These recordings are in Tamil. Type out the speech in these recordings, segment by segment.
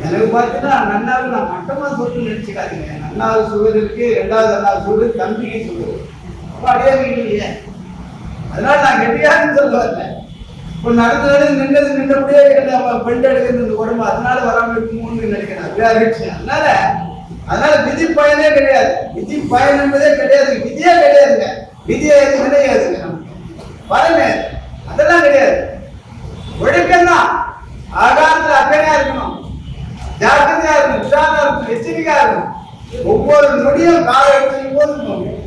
எனக்கு பார்த்தீங்கன்னா நன்னாவது நான் மட்டமா சொல்லிட்டு நினைச்சுக்காதீங்க. நன்னாவது சுகர் இருக்கு, 2வது அண்ணாவது சுகர், தம்பிக்கு சுகர். அப்ப அடியாங்க இல்லையே. அதனால நான் கெட்டியாருன்னு சொல்ல வரல. இப்போ நடந்தது நின்றபடியே பெண்ட் எடுக்கிறது இந்த உடம்பு, அதனால வராமல் இருக்குமோன்னு நினைக்கிறேன். அதனால விதி பயனே கிடையாது. விதி பயன் என்பதே கிடையாது, விதியே கிடையாதுங்க. விதியை எது கிடையாதுங்க. நமக்கு பலமே அதெல்லாம் கிடையாது. ஒழுக்கம்தான். ஆகாரத்தில் அக்கறையா இருக்கணும், ஜாக்கிரதையா இருக்கணும், உஷாரா இருக்கணும், எச்சரிக்கையா இருக்கணும். ஒவ்வொரு நொடியும் காலை எடுத்துக்கும் போது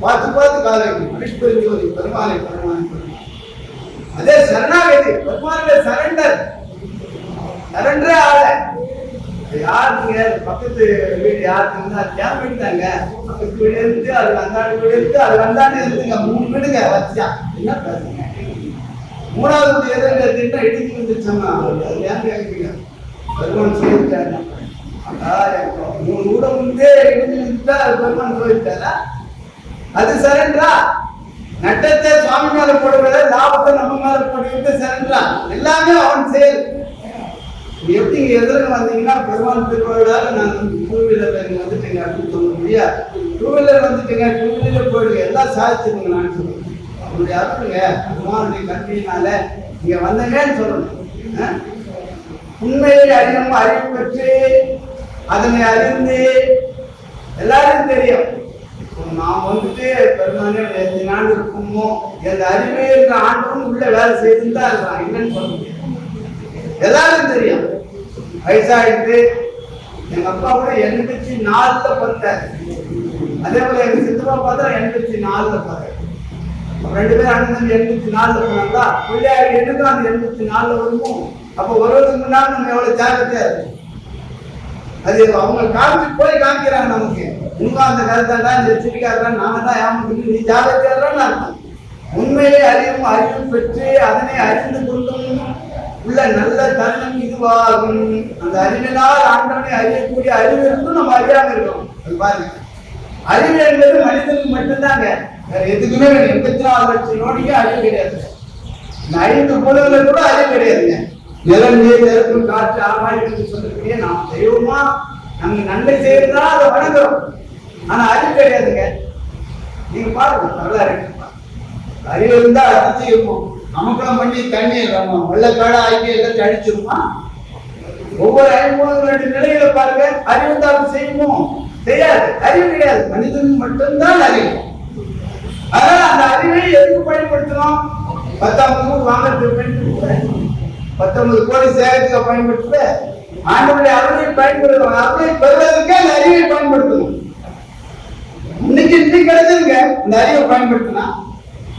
பார்த்து காலை வைக்கணும். அடிப்பெருஞ்சோதி பெருமானை பெருமானை. அதே சரணாகதி பெருமானுடைய சரண்டரே ஆள. யாருங்க பக்கத்து வீடு யாருக்கு இருந்தா ஏன் வீடுதாங்க, பக்கத்து வீடு இருந்து அது அந்தாண்டு வீடு இருக்கு, அது அந்தாண்டு இருக்குங்க, 3 வீடுங்க வச்சா என்ன பேசுங்க. 3வது வீடு எதிர்க்க திட்டம் இடிச்சு வந்துருச்சோம்னா ஏன் கேட்குறீங்க. பெருமான் சொல்லிட்டாரு. 3 வீட முன்னே இடிச்சு வந்துட்டா பெருமான் சொல்லிட்டாரா? அது சரண்டரா? நட்டத்தை சுவாமி மேல போடுவத, லாபத்தை நம்ம மேல போட்டு சரண்டரா? எல்லாமே அவன் செயல். எப்படி இங்க எதிர்க்க வந்தீங்கன்னா பெருமாள் திருவிழால நான் 2 வீலர்ல வந்துட்டேங்க அப்படின்னு சொல்ல முடியாது. 2 வீலர் வந்துட்டேங்க, 2 வீலர் போயிடுங்க, எல்லாம் சாதிச்சுருங்க. நான் சொல்லுவேன் அவருடைய அருளுங்க, பெருமாளுடைய கல்வியினால இங்க வந்தங்கன்னு சொல்லணும். உண்மையை அறியும், அறிவு பெற்று அதனை அறிந்து எல்லாரும் தெரியும். நாம் வந்துட்டு பெருமானே எத்தனை நாள் இருக்குமோ எந்த அறிவே இருக்கிற ஆண்டவன் உள்ள வேலை செய்துன்னு தான் இருக்கான், இல்லைன்னு சொல்ல முடியாது. எல்லாரும் தெரியும். வயசாயிட்டு எங்க அப்பா கூட 84ல பார்த்தாரு. அதே போல எங்க சித்தப்பா பார்த்தா 84ல பார்த்தாரு. 2 பேரும் அண்ணன் 84ல போனாங்களா, பிள்ளையாரு எனக்கு அந்த 84ல வருமோ. அப்போ வருவதுக்கு முன்னாடி நம்ம எவ்வளவு ஜாக்கிரதையா இருக்கு. அது அவங்க காமிக்கிறாங்க நமக்கு. உங்க அந்த கருத்தாண்டா இந்த சிரிக்காரா நாம தான் ஏமாந்து நீ ஜாகிரதையான்னு அர்த்தம். உண்மையை அறிவும் பெற்று அதனை அறிந்து கொண்டும் உள்ள நல்ல தருணம் இதுவாகும். அந்த அறிவினால் ஆண்டவனை அறியக்கூடிய அறிவு இருந்தும் நம்ம அறியாம இருக்கோம். அது பாருங்க, அறிவு என்பது மனிதனுக்கு மட்டும்தாங்க, வேற எதுக்குமே 84 லட்சம் நோடிக்கு அறிவு கிடையாது. இந்த 5 பொருள்களை கூட அறிவு கிடையாதுங்க. நிலம், நீர், நெருப்பு, காற்று, ஆகாயம் சொல்லிருக்கே நாம் தெய்வமா நமக்கு நன்மை செய்யறதா அதை வணங்குறோம். ஆனா அறிவு கிடையாதுங்க. நீங்க பாருங்க, நல்லா இருக்கு. அறிவு இருந்தா அது செய்வோம். நமக்கெல்லாம் பண்ணி தண்ணி வெள்ளக்காடு ஆகி எல்லாம் அடிச்சிருமா? ஒவ்வொரு 5 நிலையில பாருங்க, அறிவு தான் செய்வோம், செய்யாது. அறிவு கிடையாது, மனிதனுக்கு மட்டும்தான் அறிவு. அதனால அந்த அறிவை எதுக்கு பயன்படுத்தணும்? 19 கோடி வாங்கறதுக்கு பயன்படுத்த, 19 கோடி சேகத்துக்கு பயன்படுத்த, ஆண்டவருடைய அருளை பயன்படுத்தணும். அருளை பெறுவதற்கு அந்த அறிவை பயன்படுத்தணும். இன்னைக்கு கிடைச்சிருங்க, இந்த அறிவை பயன்படுத்தினா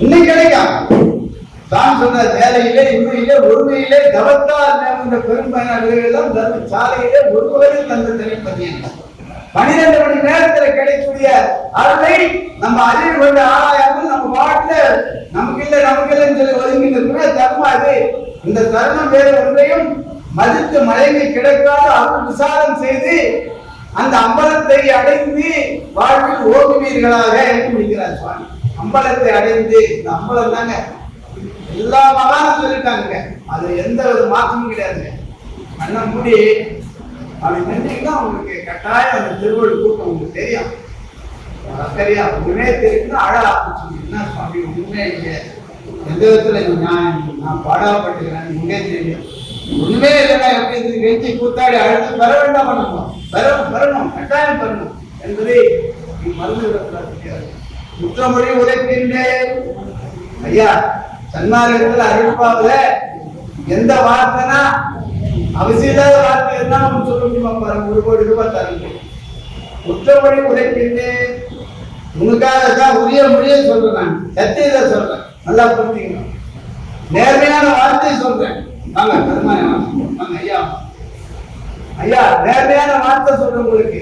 இன்னைக்கு கிடைக்கும். தான் சொன்ன வேலையிலே, உண்மையிலே, ஒருமையிலே, தவத்தால் என்ற பெரும்பயனாளிகள் தர்ம சாலையிலே ஒருவரையும் தந்த தனிப்பதியம் 12 மணி நேரத்தில் கிடைக்கக்கூடிய அருளை நம்ம அறிவு கொண்டு ஆராயாமல் நம்ம பாட்டுல நமக்கு இல்லைன்னு சொல்லி ஒதுங்கி நிற்கிற தர்மம் அது. இந்த தர்மம் வேறு ஒன்றையும் மதித்து மழைமை கிடைக்காத அருள் விசாரம் செய்து அந்த அம்பலத்தை அடைந்து வாழ்வில் ஓகுவீர்களாக என்று முடிக்கிறார் சுவாமி. அம்பலத்தை அடைந்து, இந்த அம்பலம் தாங்க எல்லா மகானும் சொல்லிட்டாங்க. அது எந்த ஒரு மாற்றமும் கிடையாதுங்க. கண்ணை மூடி அப்படி நின்றீங்கன்னா உங்களுக்கு கட்டாயம் அந்த திருவள்ளுவர் கூட்டம் உங்களுக்கு தெரியும். சரியா உண்மையே தெரியுதுன்னா அழ ஆரம்பிச்சுன்னா சுவாமி உண்மையே இல்லை, எந்த விதத்துல நான் பாடாப்பட்டுக்கிறேன் உண்மையே தெரியும். உண்மையே இல்லைன்னா எப்படி கெஞ்சி கூத்தாடி அழுது பெற வேண்டாம் பண்ணணும், பெறணும், கட்டாயம் பெறணும் என்பதை மருந்து விடக்கூடாது. குற்றமொழி உரைக்கின்றேன் ஐயா. சன்மார்க்கத்துல அருள்பாவில எந்த வார்த்தைனா அவசியம் இல்லாத வார்த்தை என்ன சொல்ல முடியுமா பாருங்க. 1 கோடி ரூபாய் தரீங்க, குற்றமொழி உரைக்கின்றேன். உங்களுக்காக தான் உரிய மொழியை சொல்றேன், நான் சத்தியத்தை சொல்றேன், நல்லா புரிஞ்சுக்கணும். நேர்மையான வார்த்தையை சொல்றேன். வாங்க பெருமாள் ஐயா, ஐயா நேர்மையான வார்த்தை சொல்றேன். உங்களுக்கு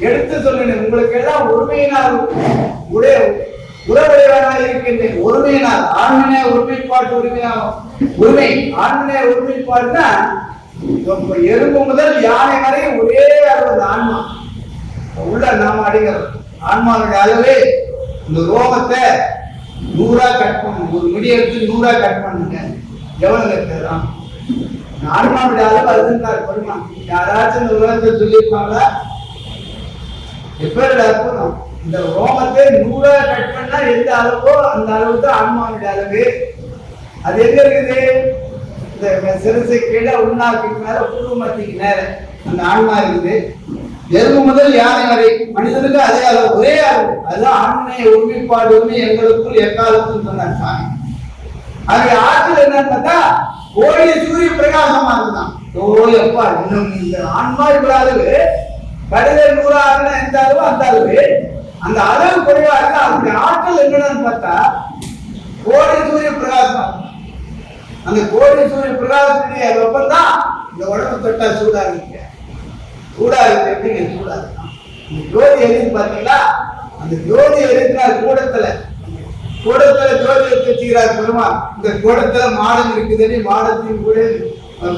எடுத்து சொல்லுங்க. உங்களுக்கு எல்லாம் ஒருமையினால் உறவுடையவனாக இருக்கின்றேன். ஒருமையினால் ஆண்மனே ஒருமைப்பாட்டு உரிமை ஆண்மனே ஒருமைப்பாடுனா எறும்பு முதல் யானை வரை ஒரே அளவு ஆன்மா உள்ள நாம அடிக்கிறோம். ஆன்மாவுடைய அளவு இந்த ரோமத்தை 100ஆ கட் பண்ணணும். ஒரு மிடி எடுத்து 100ஆ கட் பண்ணுங்க, எவ்வளவு இருக்கிறான் ஆன்மாவுடைய அளவு அதுதான் பெருமான். யாராச்சும் இந்த உலகத்தை சொல்லியிருப்பாங்களா? எப்பேர் அற்புதம்! இந்த ரோமத்தை 100 கட் பண்ணா எந்த அளவோ அந்த அளவு தான் ஆன்மாவுடைய அளவு. அது எங்க இருக்குது? இந்த சிறுசை கீழே உள்நாக்கு மேல புருவமத்திக்கு நேர அந்த ஆன்மா இருக்குது. எறும்பு முதல் யானை வரை மனிதனுக்கு அதே அளவு, ஒரே அளவு. அதுதான் ஆண்மையை ஒருமைப்பாடு எங்களுக்குள் எக்காலத்தும் சொன்னார் சாமி. அது ஆற்றல் என்னன்னு பார்த்தா கோடி சூரிய பிரகாசமா இருந்தான். எப்பா இன்னும் இந்த ஆன்மா இவ்வளவு அளவு, கடையில 100 ஆகுனா எந்த அளவு அந்த அளவு, அந்த அளவு குறைவா இருந்தா அதனுடைய ஆற்றல் என்னன்னு பார்த்தா கோடி சூரிய பிரகாசம். அந்த கோடி சூரிய பிரகாசத்துடைய வெப்பம் தான் இந்த உடம்பு தொட்டா சூடா இருக்கு. சூடா இருக்கு எப்படிங்க சூடா இருக்கு? இந்த ஜோதி எரியுது பாத்தீங்களா? அந்த ஜோதி எரிக்கிறார் கூடத்துல ஜோதி வச்சுக்கிறார் பெருமாள். இந்த கூடத்துல மாடம் இருக்குதுன்னு மாடத்தின் கூட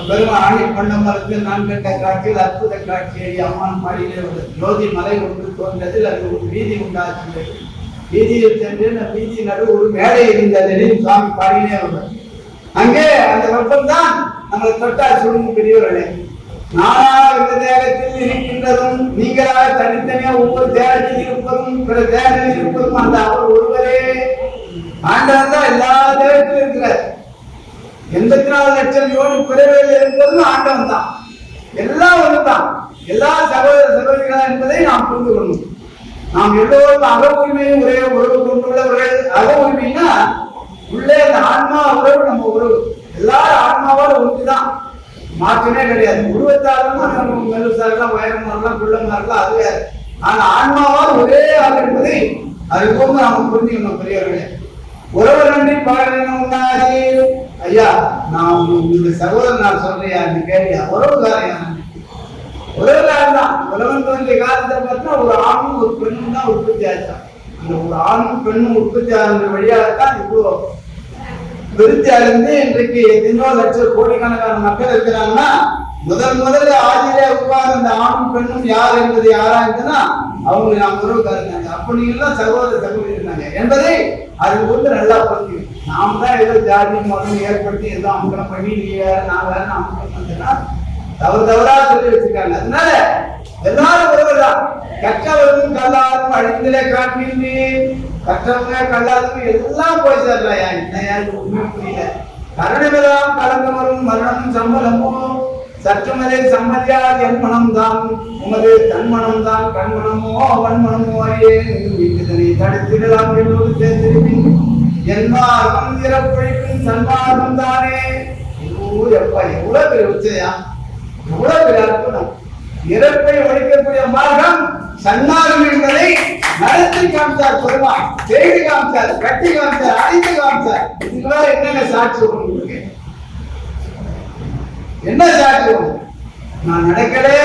பெருமாள் ஆணி பண்ண மரத்து நான் கண்ட காட்சியில் அற்புத காட்சி அம்மான் மாடியிலே ஜோதி மலை ஒன்று தோன்றதில் அது ஒரு வீதி உண்டாச்சு. வீதியில் சென்று வீதி நடு ஒரு மேடை இருந்தது சுவாமி பாடினே வந்தார். அங்கே அந்த வெப்பம் தான் நம்மளை தொட்டா சுடும் பெரியவர்களே. நானாக இந்த தேகத்தில் இருக்கின்றதும் நீங்களாக தனித்தனியா ஒவ்வொரு தேகத்தில் இருப்பதும் பிற தேகத்தில் இருப்பதும் அந்த அவர் ஒருவரே. ஆண்டவன் தான் எல்லா தேகத்திலும் இருக்கிறார். 84 லட்சம் யோனி பிறவியில் இருப்பதும் ஆண்டவன் தான். எல்லாம் ஒன்றுதான், எல்லா சகோதர சகோதரிகளா என்பதை நாம் புரிந்து கொள்ளணும். நாம் எல்லோரும் அக உரிமையும் ஒரே உறவு கொண்டுள்ளவர்கள். அக உரிமைன்னா உள்ளே அந்த ஆன்மா உறவு, நம்ம உறவு எல்லாரும் ஆன்மாவோட ஒன்றுதான், மாற்றமே கிடையாது. உருவத்தாலும் மெலுசா இருக்கலாம், வயரமா இருக்கலாம், குள்ளமா இருக்கலாம், அது வேறு. ஆனா ஆன்மாவால் ஒரே ஆள் என்பதை அது போது நாம புரிஞ்சுக்கணும் பெரியவர்களே. உறவு நன்றி பாடலாதி ஐயா, நான் உங்களுடைய சகோதரன் நான் சொல்றியா அந்த கேள்வியா? உறவுகாரையா? உறவுகாரன் தான். உலகம் தோன்றிய காலத்தை பார்த்தா ஒரு ஆணும் ஒரு பெண்ணும் தான் உற்பத்தி ஆச்சான். அந்த ஒரு ஆணும் பெண்ணும் உற்பத்தி ஆகிற வழியாகத்தான் இவ்வளோ விருத்தி அடைந்து இன்றைக்கு எத்தனையோ லட்சம் கோடிக்கணக்கான மக்கள் இருக்கிறாங்கன்னா முதல்ல ஆதியிலே உருவாக அந்த ஆணும் பெண்ணும் யார் என்பதை ஆராய்ந்துன்னா அவங்க நாம் உறவுக்காரங்க. அப்ப நீங்க எல்லாம் சகோதர சகோதரி இருந்தாங்க என்பதை அது கொண்டு நல்லா புரிஞ்சுக்கணும். நாம் தான் ஏதோ ஜாதி மதம் ஏற்படுத்தி ஏதோ அமுகலம் பண்ணி நீ வேற நான் வேற அமுகலம் பண்ணா தவறா சொல்லி வச்சிருக்காங்க. அதனால எல்லாரும் உறவுதான். கற்றவர்களும் கல்லாரும் அழிந்திலே காட்டினே, கற்றவங்க கல்லாதவங்க எல்லாம் போய் சேர்றாயா? என்னையா உண்மை புரியல. கருணமெல்லாம் கலந்தவரும் மரணமும் சம்பளமும் சற்றுமதை சம்மதியாது என் மனம் தான் உமது தன்மனம் தான் கண்மனமோ வன்மனமோ இதனை தடுத்திடலாம் என்னோடு சேர்ந்திருப்பின் என்மார்க்கம் இறப்பொழிக்கும் சன்மார்க்கம் தானே. எவ்வளவு பெரிய உச்சையா, எவ்வளவு பெரிய அற்புதம்! இறப்பை ஒழிக்கக்கூடிய மார்க்கம் சன்மார்க்கம் என்பதை நடத்தி காமிச்சார் பெருமாள். செய்து காமிச்சார், கட்டி காமிச்சார், அழித்து காமிச்சார். இதுக்குள்ள என்னென்ன சாட்சி உங்களுக்கு? என்ன சாட்சி? நான் நடக்கலே,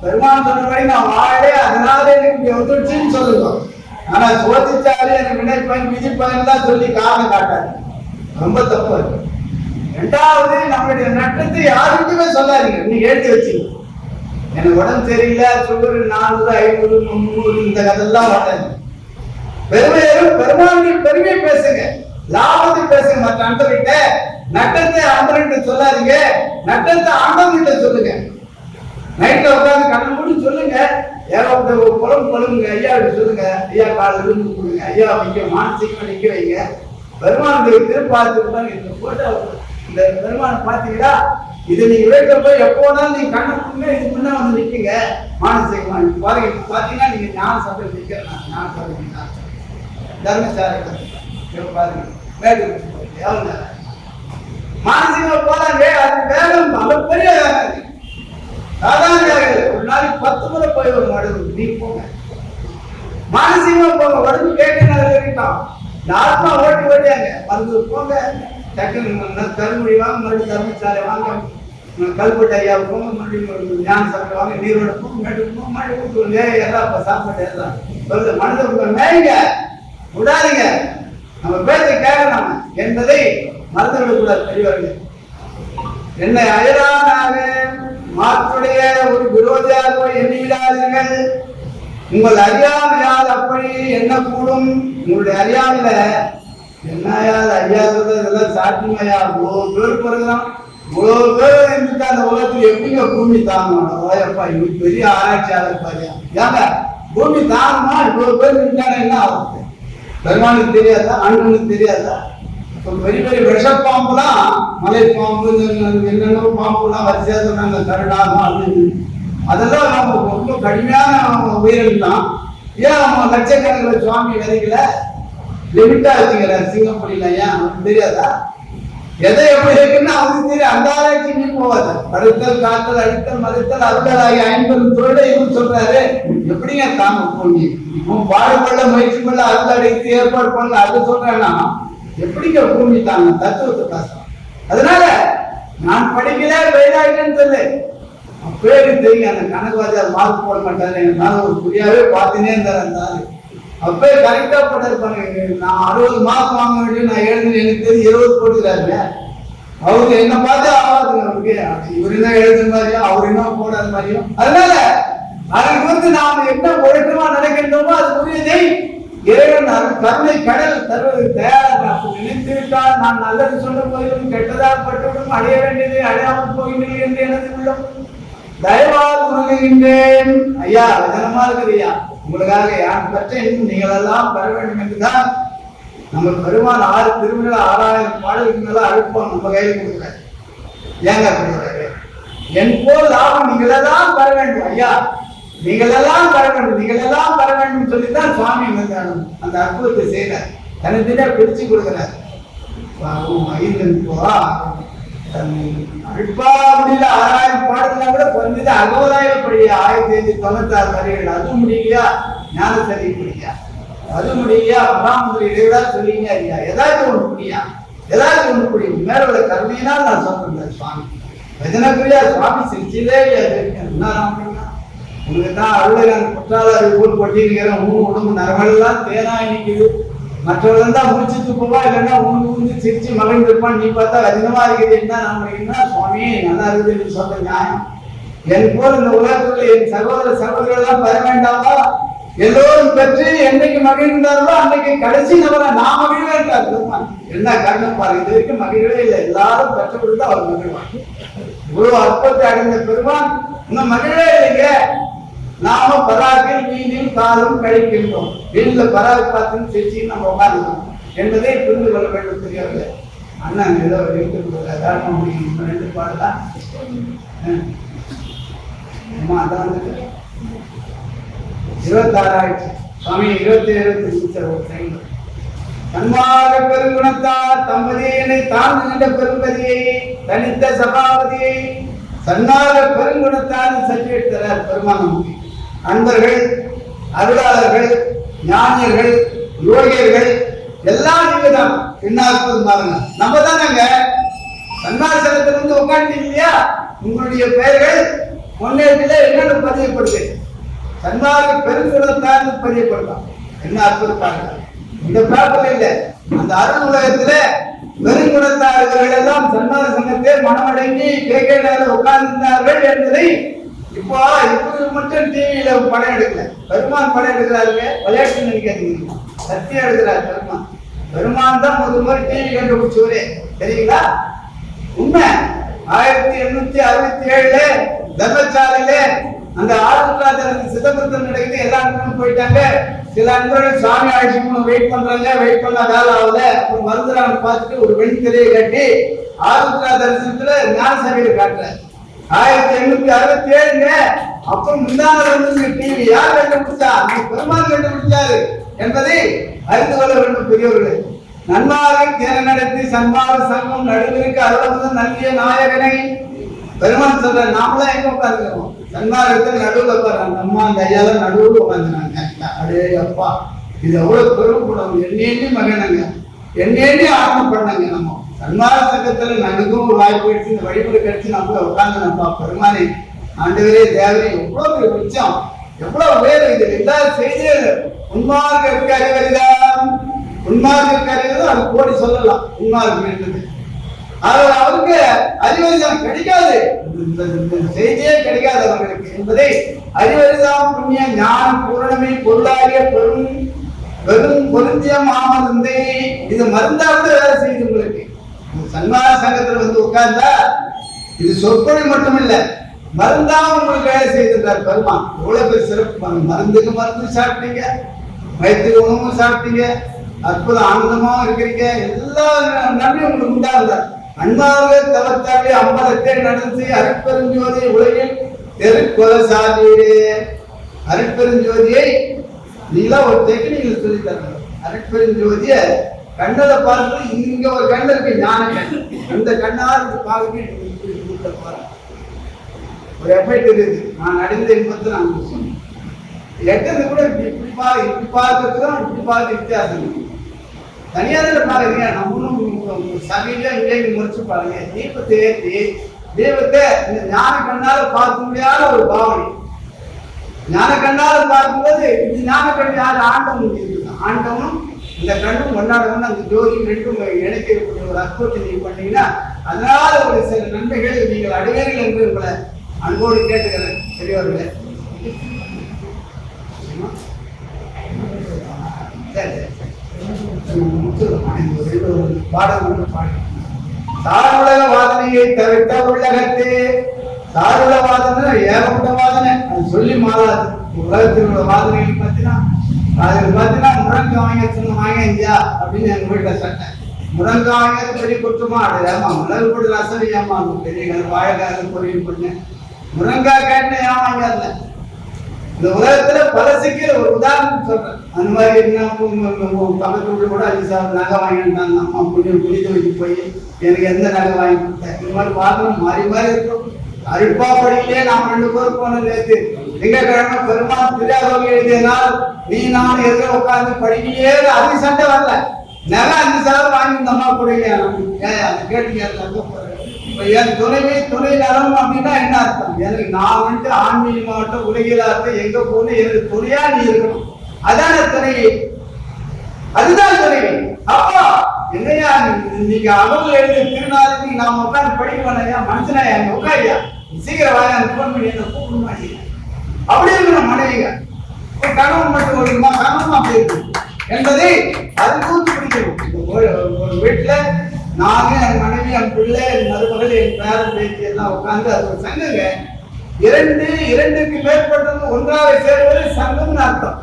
பெருமான் சொன்னபடி நான் வாழலே, அதனால எனக்கு வந்துடுச்சுன்னு சொல்லுங்க. ஆனா சோதிச்சாலே எனக்கு வினைப்பயன் விதிப்பயன் தான் சொல்லி காரணம் காட்டாது. ரொம்ப தப்பு இருக்கு. இரண்டாவது, நம்மளுடைய நட்டத்தை யாருக்குமே சொல்லாதீங்க. நீ எழுதி வச்சுங்க. எனக்கு உடம்பு சரியில்லை, சுகர் 400 500 300 இந்த கதெல்லாம் வராது. பெருமையும் பெருமானுடைய பெருமையை பேசுங்க, லாபத்தை பேசுங்க. மற்ற அண்டர்கிட்ட நட்டத்தை அண்டர்கிட்ட சொல்லாதீங்க, நட்டத்தை ஆண்டவர்கிட்ட சொல்லுங்க. நைட்ல உட்காந்து கண்ணை மூடி சொல்லுங்க. ஏகப்பட்ட புலம்புங்க. ஐயா சொல்லுங்க, ஐயா கால இருந்து கொடுங்க, ஐயா வைக்க மானசீகமா நிக்க வைங்க. பெருமானுடைய திருப்பாத்துக்கு இந்த போட்டோ, இந்த பெருமானை பாத்தீங்களா? இதை நீங்க வீட்டுல போய் எப்போ வேணாலும் நீங்க கண்ணை மூடுங்க, இது முன்ன வந்து நிக்கீங்க மானசீகமா. பாருங்க, பாத்தீங்கன்னா நீங்க ஞான சபை நிக்கிறேன், ஞான சபை தர்மசாலை பாருங்க, மேடு எவ்வளவு மானசீகமா போறாங்க. அது வேகம் மிகப்பெரிய வேகம். சாதாரண ஒரு நாளைக்கு 10 முறை போய் ஒரு மடங்கு நீ போங்க, மானசீகமா போங்க. உடம்பு கேட்கணும், இந்த ஆத்மா ஓட்டியாங்க மருந்து போங்க. டக்குன்னு கருமொழி வாங்க, மறுபடியும் தர்மசாலை வாங்க, கல்பட்டு ஐயா போங்க, மறுபடியும் ஞான சபை வாங்க, நீரோட போங்க, மேட்டுக்கு போங்க, மறுபடியும் ஊற்றுவீங்க. எல்லாம் இப்ப சாப்பாடு எல்லாம் சொல்லுது. மனதை மேய்ங்க, விடாதீங்க. நம்ம பேச்சை கேட்கணும் என்பதை மறந்து விடக்கூடாது பெரியவர்கள். என்னை அயரானாக மாற்றுடைய ஒரு விரோதியாக எண்ணிவிடாதீர்கள். உங்கள் அறியாமையால் அப்படி எண்ணக்கூடும். உங்களுடைய அறியாமையில என்னையால் அறியாதது இதெல்லாம் சாத்தியமையா? பேர் பிறகுதான் இவ்வளவு பேர் இருந்துட்டு அந்த உலகத்துல எப்படிங்க பூமி தாங்கணும்? ஓயப்பா இவங்க பெரிய ஆராய்ச்சியாளர் பாரியா. ஏங்க பூமி தாங்கணுமா? இவ்வளவு பேர் இருந்துட்டாங்க என்ன ஆகுது? பெருமானுக்கு தெரியாதா? ஆண்டவனுக்கு தெரியாதா? பெரிய பெரிய விஷப்பாம்புலாம், மலை பாம்பு, என்னென்ன பாம்புலாம் வரிசையா சொன்னாங்க, கருடாமா அப்படின்னு. அதெல்லாம் ரொம்ப கடுமையான உயிரினம் தான். ஏன் அவங்க லட்சக்கணக்கில் சுவாமி விதைக்கல? லிமிட்டா வச்சுக்கிறார் சிங்கப்பூரில. ஏன் அவனுக்கு தெரியாதா? எதை எப்படி இருக்குன்னு அவனுக்கு தெரியும். அந்த ஆராய்ச்சி போவாது. படுத்தல், காத்தல், அடித்தல், மறுத்தல், அருளல் ஆகிய 50 தொழிலை இவன் சொல்றாரு. எப்படிங்க தாங்க போனி இவன் பாடுபட முயற்சி பண்ணல, அருள் அடைத்து ஏற்பாடு பண்ணல, அது சொல்றேன்னா எப்படிங்க பூமி தாங்க? தத்துவத்தை கஷ்டம். அதனால நான் படிக்கல வைராகியன்னு சொல்லு, அப்பவே தெரியும். அந்த கணக்குவாதியார் மார்க் போட மாட்டாரு. என்னால ஒரு புரியாவே பார்த்துனே இருந்தாரு அந்த ஆளு. அப்பவே கரெக்டா போட்டிருப்பாங்க. நான் 60 மார்க் வாங்க வேண்டிய நான் எழுதுனேன், எனக்கு தெரியும் 20 போட்டுக்கிறாருங்க. அவருக்கு என்ன பார்த்து ஆகாதுங்க. அவருக்கு இவர் என்ன எழுதுற மாதிரியும் அவர் என்ன போடாத மாதிரியும். அதனால அதுக்கு நாம என்ன ஒழுக்கமா நடக்கின்றோமோ அதுக்குரியதை இறைவன் கருணை கடல் தருவது தயாராக நினைத்து விட்டால் நான் நல்லது சொல்ல போயிடும், கெட்டதாக பட்டுவிடும், அடைய வேண்டியதை அடையாமல் போகின்றேன் என்று எனது உள்ளம் தயவால் உணர்கின்றேன். ஐயா வசனமா இருக்கிறையா, உங்களுக்காக யான் பற்றி நீங்கள் எல்லாம் பெற வேண்டும் என்றுதான் நம்ம பெருமான் 6 திருவிழா 6000 பாடலுக்கு மேல அழுப்போம் நம்ம கையில் கொடுக்குறாரு. ஏங்க அப்படி என் போல் லாபம் நீங்கள் எல்லாம் பெற வேண்டும். ஐயா நீங்கள் எல்லாம் பெற வேண்டும், நீங்கள் எல்லாம் பெற வேண்டும் சொல்லித்தான் சுவாமி அந்த அற்புதத்தை செய்யறார். தனித்தனியா பிரிச்சு கொடுக்கிறார். அழுப்பா முடியல 6000 பாடலாம் கூட குறைஞ்சது அகோதாயப்படி 1596 வரைகள். அதுவும் முடியலையா? ஞான சரி முடியா? அது முடியா? பராமரி இடைவிடா சொல்லிங்க ஐயா. ஏதாச்சும் ஒண்ணு முடியா? ஏதாச்சும் ஒண்ணு முடியும். மேலோட கருணையினால் நான் சொல்றேன். சுவாமி வஜனக்குரியா சுவாமி சிரிச்சதே என்ன உங்களுக்கு தான் அருளகன் குற்றால ஊர் கொட்டிருக்கிற 3 உடம்பு நரவெல்லாம் தேனாய் நிற்குது. மற்றவர்கள் தான் முடிச்சு துப்பவா இல்லைன்னா ஊந்து சிரிச்சு மகிழ்ந்து இருப்பான். நீ பார்த்தா அதிகமா இருக்குது. என்ன நம்ம சுவாமி நல்லா இருக்குது சொல்ற நியாயம். என் போல் இந்த உலகத்துல என் சகோதர சகோதரர்கள் பெற வேண்டாமா? எல்லோரும் பெற்று என்னைக்கு மகிழ்ந்தார்களோ அன்னைக்கு கடைசி நபரை நான் மகிழ்வேன். என்ன காரணம் பாருங்க, இது வரைக்கும் மகிழவே இல்லை. எல்லாரும் பெற்றவர்கள் தான் அவர் மகிழ்வான். இவ்வளவு அற்பத்தை அடைந்த பெருமான் இன்னும் மகிழவே இல்லைங்க. நாம பராக்கில் மீனில் காலம் கழிக்கின்றோம். வீட்டுல பராக்கு பார்த்து சிரிச்சு நம்ம உட்காந்துக்கணும் என்பதை புரிந்து கொள்ள வேண்டும். தெரியவில்லை அண்ணன் ஏதோ எடுத்து கொடுக்குறாரு. 2 பாடலாம் அதான் 26 ஆயிடுச்சு. சுவாமி 27 தன்மாக பெருங்குணத்தார் தம்பதியினை தாழ்ந்த பெரும்பதியை தனித்த சபாபதியை தன்னாக பெருங்குணத்தார் சற்று எடுத்தார் பெருமானம். அன்பர்கள், அருளாளர்கள், ஞானியர்கள், யோகியர்கள் எல்லாம் நீங்க தான். என்ன பாருங்க, நம்ம தானங்க சன்னாசனத்திலிருந்து உட்காந்து இல்லையா? உங்களுடைய பெயர்கள் முன்னேற்றத்தில் என்னென்ன பதியப்படுது? சன்மாக பெருங்குணத்தார் பதியப்படலாம். என்ன அற்புதம் பாருங்க. இந்த பிரார்த்தனை இல்லை. அந்த அருள் உலகத்துல பெருங்குணத்தார்கள் எல்லாம் சன்மாத சங்கத்தை மனமடங்கி கேட்க உட்கார்ந்திருந்தார்கள் என்பதை இப்போ மட்டும் டிவியில படம் எடுக்கல. பெருமான் படம் எடுக்கிறாருங்க, விளையாட்டு நினைக்காதீங்க. சத்தியம் எடுக்கிறார் பெருமான். பெருமான் தான் முதல் டிவி கண்டுபிடிச்சவரே, தெரியுங்களா? உண்மை. 1867 தர்மசாலையில அந்த ஆளுநர் சிதம்பரத்தில் நடக்குது. எல்லா அன்பர்களும் போயிட்டாங்க. சில அன்பர்கள் சாமி ஆட்சி வெயிட் பண்றாங்க. வெயிட் பண்ண வேலை ஆகல. அப்புறம் மருந்துராம பார்த்துட்டு ஒரு வெண் திரையை கட்டி ஆளுநர் தரிசனத்துல ஞான சபையில காட்டுற 1867 அப்புறம் முன்னாள் டிவி யார் கண்டுபிடிச்சா? பெருமாள் கண்டுபிடிச்சாரு என்பதை அறிந்து கொள்ள வேண்டும் பெரியவர்களே. நன்மாக தேர நடத்தி சன்மாத சங்கம் நடுவிற்கு அருளமுதன் நல்கிய நாயகனை பெருமான் சொல்ற. நாமதான் எங்க உட்காந்துக்கிறோம்? சன்மாதத்தில் நடுவில் உட்கார்றாங்க. அம்மா அந்த ஐயால நடுவில் உட்காந்துறாங்க. அடே அப்பா, இது எவ்வளவு பெரும் கூடம். எண்ணி மகனங்க, எண்ணி ஆரம்பம் பண்ணாங்க. நம்ம சன்மாத சங்கத்துல நடுக்கும் ஒரு வாய்ப்பு எடுத்து இந்த வழிமுறை கழிச்சு நம்ம உட்காந்து நம்ம பெருமானை ஆண்டவரே தேவரே எவ்வளவு உச்சம், எவ்வளவு வேறு. இது எல்லா செய்தியும் உன்மார்க்க அறிவறிதான். உன்மார்க்க அறிவது அது கோடி சொல்லலாம். உன்மார்க்கம் என்பது அவருக்கு அறிவறிதான் கிடைக்காது. செய்தியே கிடைக்காது அவர்களுக்கு என்பதை அறிவறிதான் புண்ணிய ஞான பூரணமை பொருளாகிய பெரும் பெரும் பொருந்திய மாமருந்தை இது மருந்தாவது வேலை செய்யுது. உங்களுக்கு சன்மாத சங்கத்துல உட்கார்ந்தா இது சொற்பொழி மட்டுமில்ல, மருந்தா உங்களுக்கு வேலை செய்திருந்தார் பெருமான். எவ்வளவு பேர் சிறப்பு! மருந்துக்கு மருந்து சாப்பிட்டீங்க, வயிற்றுக்கு உணவும் சாப்பிட்டீங்க, அற்புத ஆனந்தமாக இருக்கிறீங்க, எல்லா நன்மையும் உங்களுக்கு உண்டாஇருந்தார். அன்பாக தவத்தாலே அம்பலத்தை நடந்து அருட்பெருஞ்சோதி உலகில் தெருக்கொலசாதீரே. அருட்பெருஞ்சோதியை நீங்களா ஒரு டெக்னிக்கல் சொல்லி தரணும். அருட்பெருஞ்சோதிய கண்ணதை பார்த்து இங்க ஒரு கண்ணு இருக்கு, ஞான கண். அந்த கண்ணால் பார்க்க ஒரு எஃபெக்ட் இருக்கு. நான் அடைந்த இன்பத்தை நான் சொன்னேன். எட்டது கூட இப்படி பார்க்கறதுக்கும் இப்படி பார்க்க வித்தியாசம் இருக்கு. தனியாத பாருங்க, நம்மளும் சகையில இங்கே முறைச்சு பாருங்க. தீபத்தை ஏற்றி தெய்வத்தை இந்த ஞான கண்ணால பார்க்க முடியாத ஒரு பாவனை. ஞான கண்ணால பார்க்கும்போது இந்த ஞான கண் யார்? ஆண்டவன் இருக்கு. ஆண்டவனும் இந்த கண்ணும் கொண்டாடணும். அந்த ஜோதி ரெண்டும் இணைக்கக்கூடிய ஒரு அற்புதத்தை நீங்க பண்ணீங்கன்னா அதனால ஒரு சில நன்மைகளை நீங்கள் அடைவீர்கள் என்று உங்களை அன்போடு கேட்டுக்கிறேன் பெரியவர்களே. சாருலக வாதனையை தவிர்த்த உள்ளகத்தே. சாருல வாதனை ஏகப்பட்ட வாதனை, அது சொல்லி மாறாது. உலகத்தில் உள்ள வாதனைகள் பார்த்தீங்கன்னா முருங்காய் வாங்க இந்தியா அப்படின்னு எங்க வீட்டுல சட்டை. முருங்காய் பெரிய குற்றமா ஆமா, மிளகு போட்டு ரசம் ஏமா பெரிய வாழைக்காக பொரியல் பண்ண முருங்காய் கேட்டேன் ஏன் வாங்கல. இந்த உலகத்துல பல சிக்கல ஒரு உதாரணம் சொல்றேன். அந்த மாதிரி பக்கத்து வீட்டு கூட 5 சார் நகை வாங்கிட்டாங்க. அம்மா புண்ணியம் குளித்து வச்சு போய் எனக்கு எந்த நகை வாங்கி கொடுத்தேன். இந்த மாதிரி வாதனம் மாறி மாறி இருக்கும். அருட்பா படியிலே நாம் 2 பேரும் போன நேற்று திங்கட்கிழமை பெருமாள் திருவாரூர் எழுதியனால் நீ நான் எதிர உட்கார்ந்து படிக்கையே அது சண்டை வரல. நகை 5 சார் வாங்கி இந்த அம்மா கொடுங்க கேட்டு என் துணை நலம் அப்படின்னா என்ன அர்த்தம்? எனக்கு நான் வந்துட்டு ஆன்மீக மாவட்டம் உலகிலாத்த எங்க போகணும், எனக்கு துணையா நீ இருக்கணும். அதான துணை, அதுதான் துணை. அப்பா என்னையா நீங்க அவங்க எழுதி திருநாளுக்கு நாம உட்காந்து படிக்கலையா? மனுஷனா எங்க உட்காரியா? சீக்கிரம் வாங்க, போன் பண்ணி என்ன கூப்பிட மாட்டீங்க. அப்படி இருக்கணும் மனைவிங்க. கணவன் மட்டும் ஒழுங்குமா, கணவன் அப்படி இருக்கணும் என்பதை அது கூத்து பிடிக்கணும். ஒரு வீட்டுல நாங்க என் மனைவி, என் பிள்ளை, என் மருமகள், என் பேரன் பேத்தி எல்லாம் உட்கார்ந்து அது ஒரு சங்கங்க. இரண்டுக்கு மேற்பட்டது ஒன்றாக சேர்வது சங்கம்னு அர்த்தம்.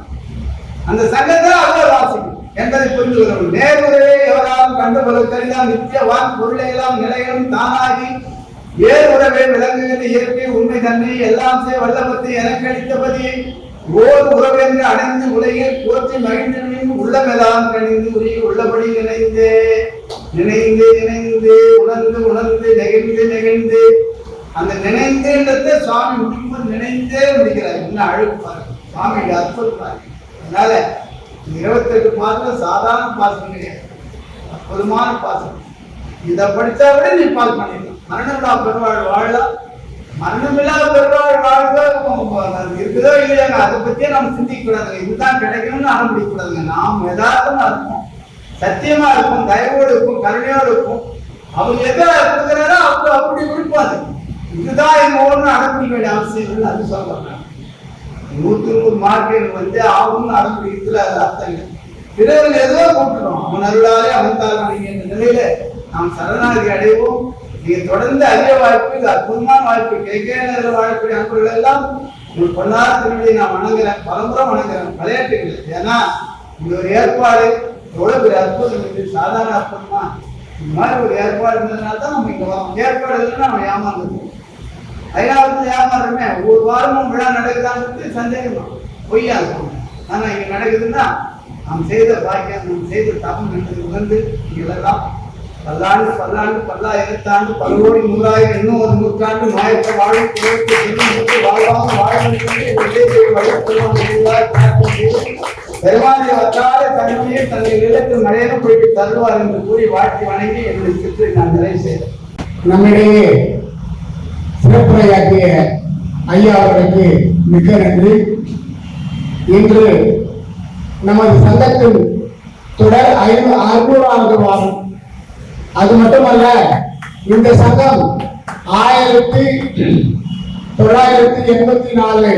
அந்த சங்கத்தை அவர் வாசிக்கும் என்பதை புரிந்து கொள்ளணும். நேர்முறையே எவராலும் கண்டுகொள்ள தெரிந்தால் நித்திய வான் பொருளையெல்லாம் நிலைகளும் தானாகி ஏர் உறவை விளங்குகின்ற இயற்கை உண்மை தன்மை எல்லாம் செய்ய வல்லபத்தை எனக்கு அளித்தபதியை ஓர் உறவென்று அடைந்து உலகில் போற்றி மகிழ்ந்து உள்ளமெல்லாம் கணிந்து உரிய உள்ளபடி நினைந்து உணர்ந்து நெகிழ்ந்து அந்த நினைந்தேன்றத சுவாமி முடிக்கும்போது நினைந்தே முடிக்கிறார். என்ன அழுக்கு பாருங்க, சுவாமி அற்புதம் பாருங்க. அதனால 28 பாசனம் சாதாரண பாசனம் கிடையாது, அற்புதமான பாசனம். இதை படிச்சா விட நீ பாஸ் பண்ணிடலாம். மரணமில்லா பெருவாழ் வாழலாம். மரணமில்லா பெருவாழ் வாழ்க்கை இருக்குதோ இல்லையாங்க, அதை பத்தியே நம்ம சிந்திக்க கூடாதுங்க. இதுதான் கிடைக்கணும்னு ஆரம்பிக்க கூடாதுங்க. நாம் யதார்த்தமா இருப்போம், சத்தியமா இருக்கும், தயவோடு இருக்கும், கருணையோடு இருக்கும். அவங்க எதை கொடுக்குறாரோ அப்படி கொடுப்பாது. இதுதான் எங்க ஒன்று அடம்பிடிக்க வேண்டிய அவசியம் இல்லை. அது சொல்றாங்க 100 மார்க்கெட் ஆகும்னு அடம்பிடிக்கிறதுல அது அர்த்தம் இல்லை. பிறர்கள் ஏதோ கூப்பிட்டுறோம், அவன் அருளாலே அவன் தாழ்வாங்க என்ற நிலையில நாம் சரணாகி அடைவோம். நீங்க தொடர்ந்து அறிய வாய்ப்பு, இது அற்புதமான வாய்ப்பு. கேட்க வாழக்கூடிய அன்பர்கள் எல்லாம் உங்கள் பொன்னார திருவிழை நான் வணங்குறேன், பலமுறை வணங்குறேன். விளையாட்டுகள் ஏன்னா இந்த ஒரு ஏற்பாடு எவ்வளவு பெரிய அற்புதம் இருக்குது. சாதாரண அற்புதமா இந்த மாதிரி ஒரு ஏற்பாடு இருந்ததுனால தான் நம்ம இங்க வரோம். ஏற்பாடு இல்லைன்னா நம்ம ஏமாந்துருக்கோம். ஐயாவது ஏமாறுறமே. ஒரு வாரமும் விழா நடக்குதான்னு சந்தேகமா பொய்யா இருக்கும். ஆனா இங்க நடக்குதுன்னா நாம் செய்த பாக்கியம், நாம் செய்த தபம் என்பதை உணர்ந்து நீங்களெல்லாம் பல்லாண்டு பல்லாயிரத்தாண்டு பல்கோடி 100,000 இன்னும் ஒரு நூற்றாண்டு மாயத்தை வாழ்க்கை வாழ்வாக வாழ பெருமானை வற்றாத தன்மையை தன்னுடைய நிலத்தில் மழையிலும் போயிட்டு தருவார் என்று கூறி வாழ்த்தி வணங்கி என்னுடைய சுற்றை நான் நிறைவு செய்தேன். நம்மிடையே சிறப்புரையாற்றிய ஐயா அவர்களுக்கு மிக்க நன்றி. இன்று நமது சங்கத்தின் தொடர் 600வது வாரம். அது மட்டுமல்ல, இந்த சங்கம் 1984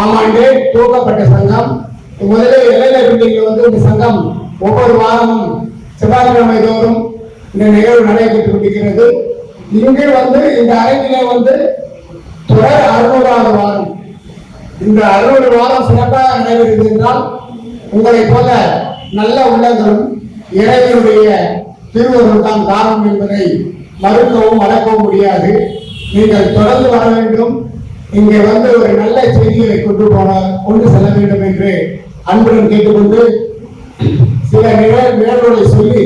ஆம் ஆண்டு துவக்கப்பட்ட சங்கம். முதலில் எல்லையில இந்த சங்கம் ஒவ்வொரு வாரமும் செவ்வாய்க்கிழமை தோறும் இந்த நிகழ்வு நடைபெற்றுக் கொண்டிருக்கிறது. இங்கே வந்து இந்த அரங்கிலே வந்து தொடர் 600வது வாரம். இந்த 600 வாரம் சிறப்பாக நடைபெறுகிறது என்றால் உங்களை போல நல்ல உள்ளங்களும் இறைவனுடைய திருவருள் தான் காரணம் என்பதை மறுக்கவும் மறக்கவும் முடியாது. நீங்கள் தொடர்ந்து வர வேண்டும். இங்கே வந்து ஒரு நல்ல செய்திகளை கொண்டு செல்ல வேண்டும் என்று அன்புடன் கேட்டுக்கொண்டு சில நிகழ்வுகளை சொல்லி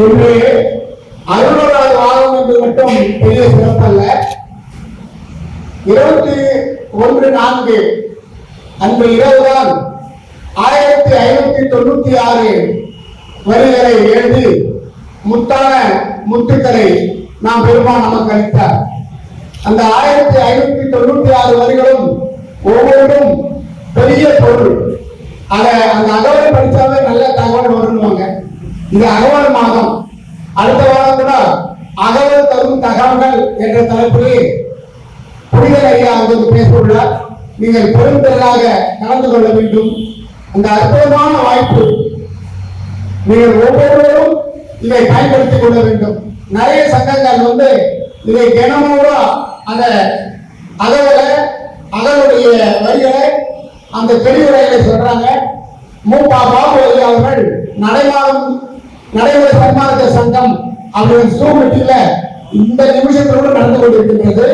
இன்று 600வது வாரம் என்று மட்டும் பெரிய சிறப்பல்ல. 21/4 அன்று இரவுதான் 1596 வரிகளை எழுதி முத்தான முத்துக்களை நாம் பெருமான் நமக்கு அளித்தார். அந்த 1596 வரிகளும் ஒவ்வொன்றும் பெரிய பொருள். அந்த அகவல் படிச்சாலே நல்ல தகவல் வருவாங்க. இது அகவல் மாதம். அடுத்த வாரம் கூட அகவல் தரும் தகவல்கள் என்ற தலைப்பிலே புனிதர் ஐயா அவர்கள் பேசவுள்ளார். நீங்கள் பெருந்தலாக கலந்து கொள்ள வேண்டும். அந்த அற்புதமான வாய்ப்பு நீங்கள் ஒவ்வொருவரும் இதை பயன்படுத்திக் கொள்ள வேண்டும். நிறைய சங்கங்கள் வந்து இதை தினமும் அந்த அதனுடைய வரிகளை அந்த தெளிவுரைகளை சொல்றாங்க. பாபுவலி அவர்கள் நடைமுறை சன்மார்க்க சங்கம் அவர்கள் சூழ்நிலையில இந்த நிமிஷத்தோடு நடந்து கொண்டிருக்கின்றது.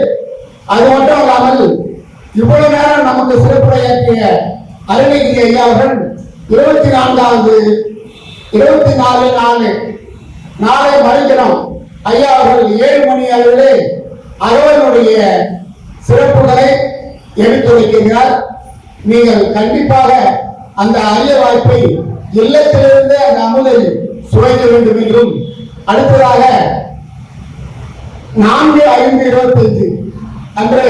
அது மட்டும் இல்லாமல் இவ்வளவு நேரம் நமக்கு சிறப்புரையாற்றிய அருணகிரி ஐயா அவர்கள் 24/4 நாளை மறுதினம் ஐயா அவர்கள் 7 மணி அளவிலே அகவலுடைய சிறப்புகளை எடுத்துரைக்கிறார். நீங்கள் கண்டிப்பாக அந்த அரிய வாய்ப்பை இல்லத்திலிருந்து அந்த அமுதை சுவைக்க வேண்டும் என்றும், அடுத்ததாக 4/5/25 அன்று